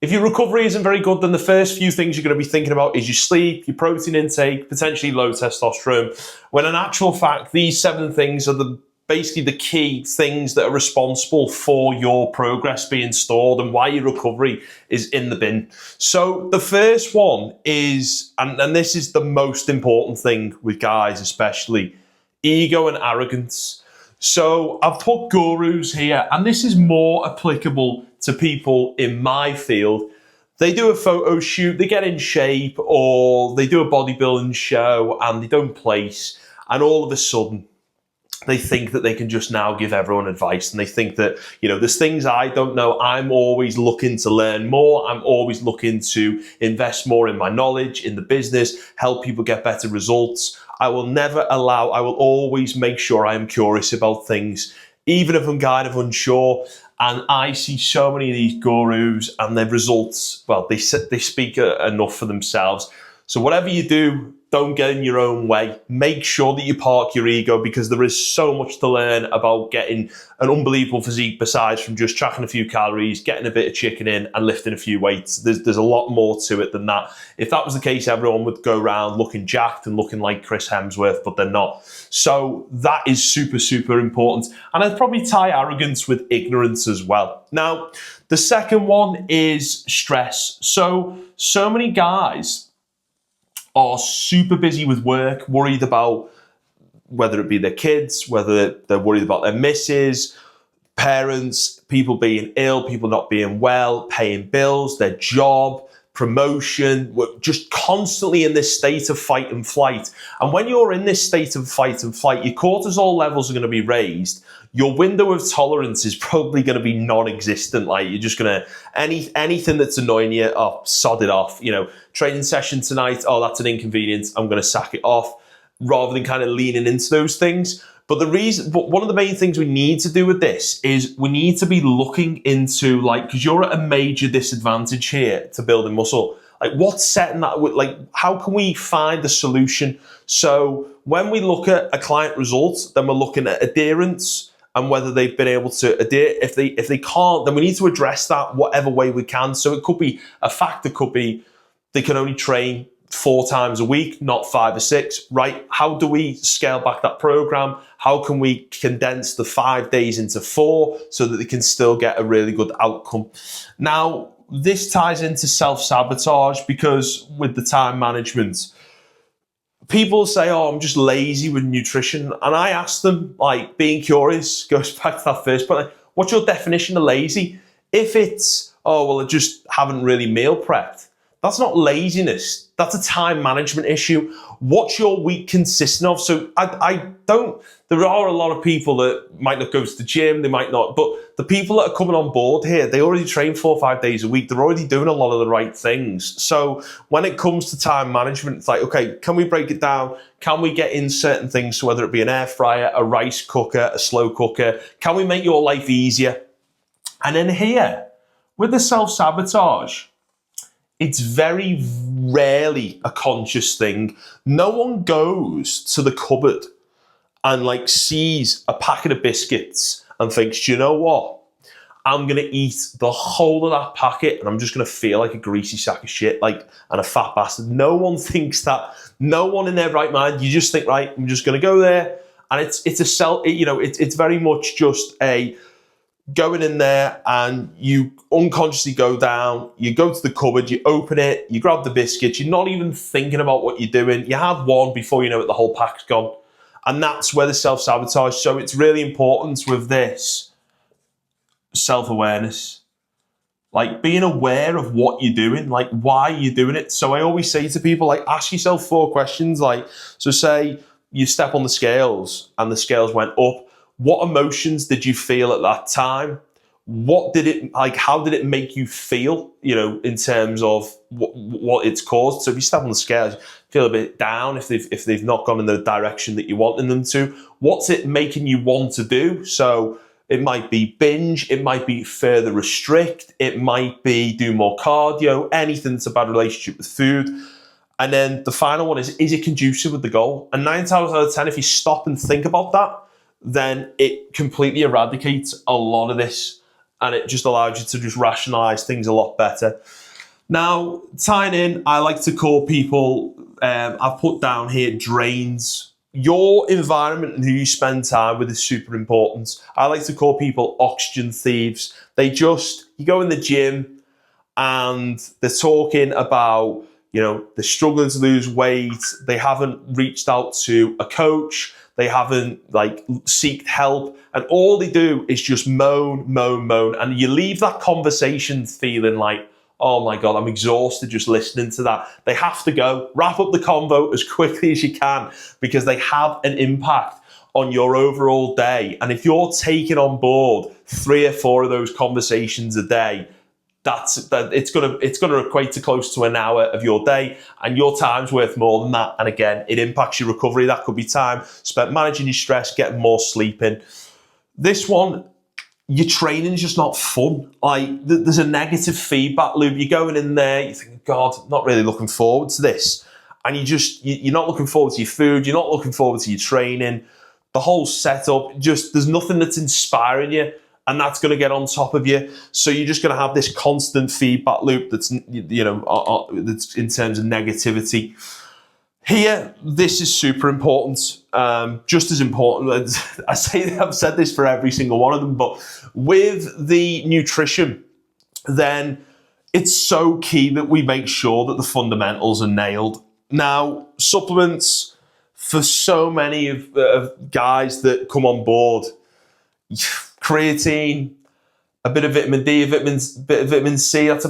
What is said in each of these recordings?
If your recovery isn't very good, then the first few things you're going to be thinking about is your sleep, your protein intake, potentially low testosterone, when in actual fact, these 7 things are basically the key things that are responsible for your progress being stalled and why your recovery is in the bin. So the first one is, and this is the most important thing with guys especially, ego and arrogance. So I've put gurus here, and this is more applicable to people in my field. They do a photo shoot, they get in shape, or they do a bodybuilding show and they don't place, and all of a sudden they think that they can just now give everyone advice, and they think that, there's things I don't know. I'm always looking to learn more. I'm always looking to invest more in my knowledge, in the business, help people get better results. I will always make sure I am curious about things, even if I'm kind of unsure. And I see so many of these gurus and their results, well, they speak enough for themselves. So whatever you do, don't get in your own way. Make sure that you park your ego, because there is so much to learn about getting an unbelievable physique besides from just tracking a few calories, getting a bit of chicken in and lifting a few weights. There's a lot more to it than that. If that was the case, everyone would go around looking jacked and looking like Chris Hemsworth, but they're not. So that is super, super important. And I'd probably tie arrogance with ignorance as well. Now, the second one is stress. So many guys are super busy with work, worried about whether it be their kids, whether they're worried about their missus, parents, people being ill, people not being well, paying bills, their job, promotion. We're just constantly in this state of fight and flight. And when you're in this state of fight and flight, your cortisol levels are going to be raised. Your window of tolerance is probably going to be non-existent. Like, you're just going to, anything that's annoying you, oh, sod it off. Training session tonight, oh, that's an inconvenience, I'm going to sack it off, rather than kind of leaning into those things. But one of the main things we need to do with this is we need to be looking into, because you're at a major disadvantage here to building muscle. What's setting that? How can we find the solution? So when we look at a client result, then we're looking at adherence and whether they've been able to adhere. If they can't, then we need to address that whatever way we can. So it could be a factor, could be they can only train 4 times a week, not 5 or 6, right? How do we scale back that program? How can we condense the 5 days into 4 so that they can still get a really good outcome? Now, this ties into self-sabotage, because with the time management, people say, oh, I'm just lazy with nutrition. And I ask them, being curious goes back to that first point. What's your definition of lazy? If it's, oh, well, I just haven't really meal prepped, that's not laziness. That's a time management issue. What's your week consisting of? So there are a lot of people that might not go to the gym, they might not, but the people that are coming on board here, they already train 4 or 5 days a week. They're already doing a lot of the right things. So when it comes to time management, it's okay, can we break it down? Can we get in certain things? So whether it be an air fryer, a rice cooker, a slow cooker, can we make your life easier? And then here, with the self-sabotage, it's very rarely a conscious thing. No one goes to the cupboard and sees a packet of biscuits and thinks, do you know what? I'm going to eat the whole of that packet and I'm just going to feel like a greasy sack of shit, and a fat bastard. No one thinks that. No one in their right mind. You just think, right, I'm just going to go there. And it's very much just a going in there, and you unconsciously go down, you go to the cupboard, you open it, you grab the biscuits, you're not even thinking about what you're doing. You have one, before you know it, the whole pack's gone. And that's where the self-sabotage. So it's really important with this self-awareness, being aware of what you're doing, why you're doing it. So I always say to people, ask yourself 4 questions. So say you step on the scales and the scales went up. What emotions did you feel at that time? What did it how did it make you feel, in terms of what it's caused? So if you step on the scales, feel a bit down if they've not gone in the direction that you wanted them to. What's it making you want to do? So it might be binge, it might be further restrict, it might be do more cardio, anything that's a bad relationship with food. And then the final one is it conducive with the goal? And 9 times out of 10, if you stop and think about that, then it completely eradicates a lot of this. and it just allows you to just rationalize things a lot better. Now, tying in, I like to call people, I've put down here, drains. Your environment and who you spend time with is super important. I like to call people oxygen thieves. You go in the gym and they're talking about, they're struggling to lose weight. They haven't reached out to a coach. They haven't sought help. And all they do is just moan. And you leave that conversation feeling like, oh my God, I'm exhausted just listening to that. They have to go. Wrap up the convo as quickly as you can, because they have an impact on your overall day. And if you're taking on board 3 or 4 of those conversations a day, it's gonna equate to close to an hour of your day, and your time's worth more than that. And again, it impacts your recovery. That could be time spent managing your stress, getting more sleep in. This one, your training's just not fun. There's a negative feedback loop. You're going in there, you think, God, not really looking forward to this. And you're not looking forward to your food, you're not looking forward to your training. The whole setup, there's nothing that's inspiring you, and that's going to get on top of you. So you're just going to have this constant feedback loop that's, that's in terms of negativity. Here, this is super important, just as important. I've said this for every single one of them, but with the nutrition, then it's so key that we make sure that the fundamentals are nailed. Now, supplements, for so many of guys that come on board, creatine, a bit of vitamin D, a bit of vitamin C, that's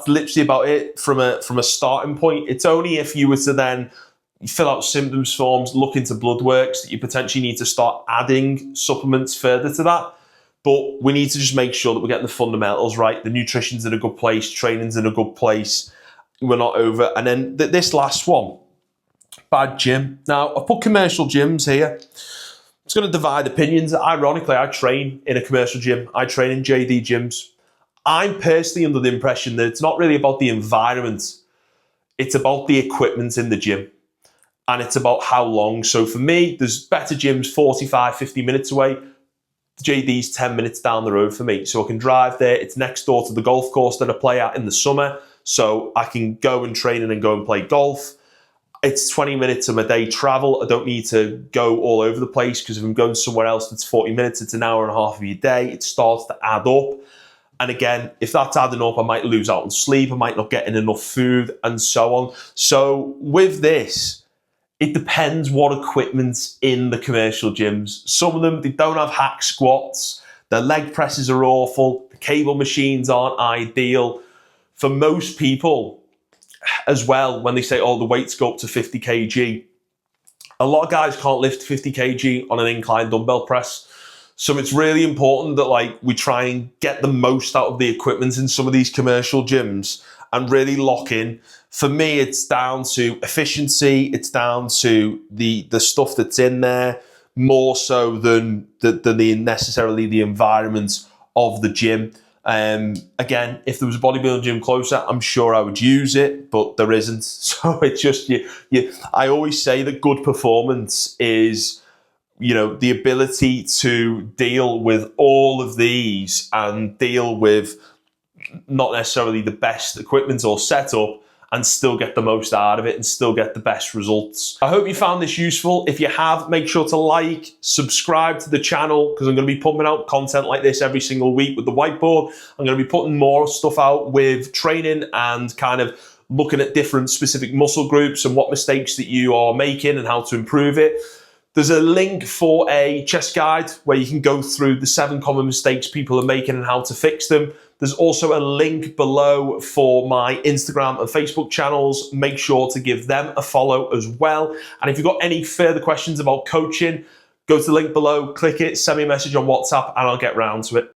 literally about it from a starting point. It's only if you were to then fill out symptoms forms, look into blood works, that you potentially need to start adding supplements further to that. But we need to just make sure that we're getting the fundamentals right. The nutrition's in a good place, training's in a good place. We're not over. And then this last one, bad gym. Now, I've put commercial gyms here. It's going to divide opinions. Ironically, I train in a commercial gym. I train in JD gyms. I'm personally under the impression that it's not really about the environment. It's about the equipment in the gym. And it's about how long. So for me, there's better gyms 45, 50 minutes away. JD's 10 minutes down the road for me. So I can drive there. It's next door to the golf course that I play at in the summer. So I can go and train and go and play golf. It's 20 minutes of my day travel. I don't need to go all over the place, because if I'm going somewhere else that's 40 minutes, it's an hour and a half of your day. It starts to add up. And again, if that's adding up, I might lose out on sleep. I might not get in enough food and so on. So with this, it depends what equipment's in the commercial gyms. Some of them, they don't have hack squats. Their leg presses are awful. The cable machines aren't ideal. For most people as well, when they say, oh, the weights go up to 50 kg, a lot of guys can't lift 50 kg on an incline dumbbell press. So it's really important that we try and get the most out of the equipment in some of these commercial gyms and really lock in. For me, it's down to efficiency. It's down to the stuff that's in there, more so than necessarily the environment of the gym. Again, if there was a bodybuilding gym closer, I'm sure I would use it, but there isn't. So it's just, I always say that good performance is, the ability to deal with all of these and deal with not necessarily the best equipment or setup, and still get the most out of it and still get the best results. I hope you found this useful. If you have, make sure to like, subscribe to the channel, because I'm going to be pumping out content like this every single week with the whiteboard. I'm going to be putting more stuff out with training and kind of looking at different specific muscle groups and what mistakes that you are making and how to improve it. There's a link for a chest guide where you can go through the 7 common mistakes people are making and how to fix them. There's also a link below for my Instagram and Facebook channels. Make sure to give them a follow as well. And if you've got any further questions about coaching, go to the link below, click it, send me a message on WhatsApp, and I'll get round to it.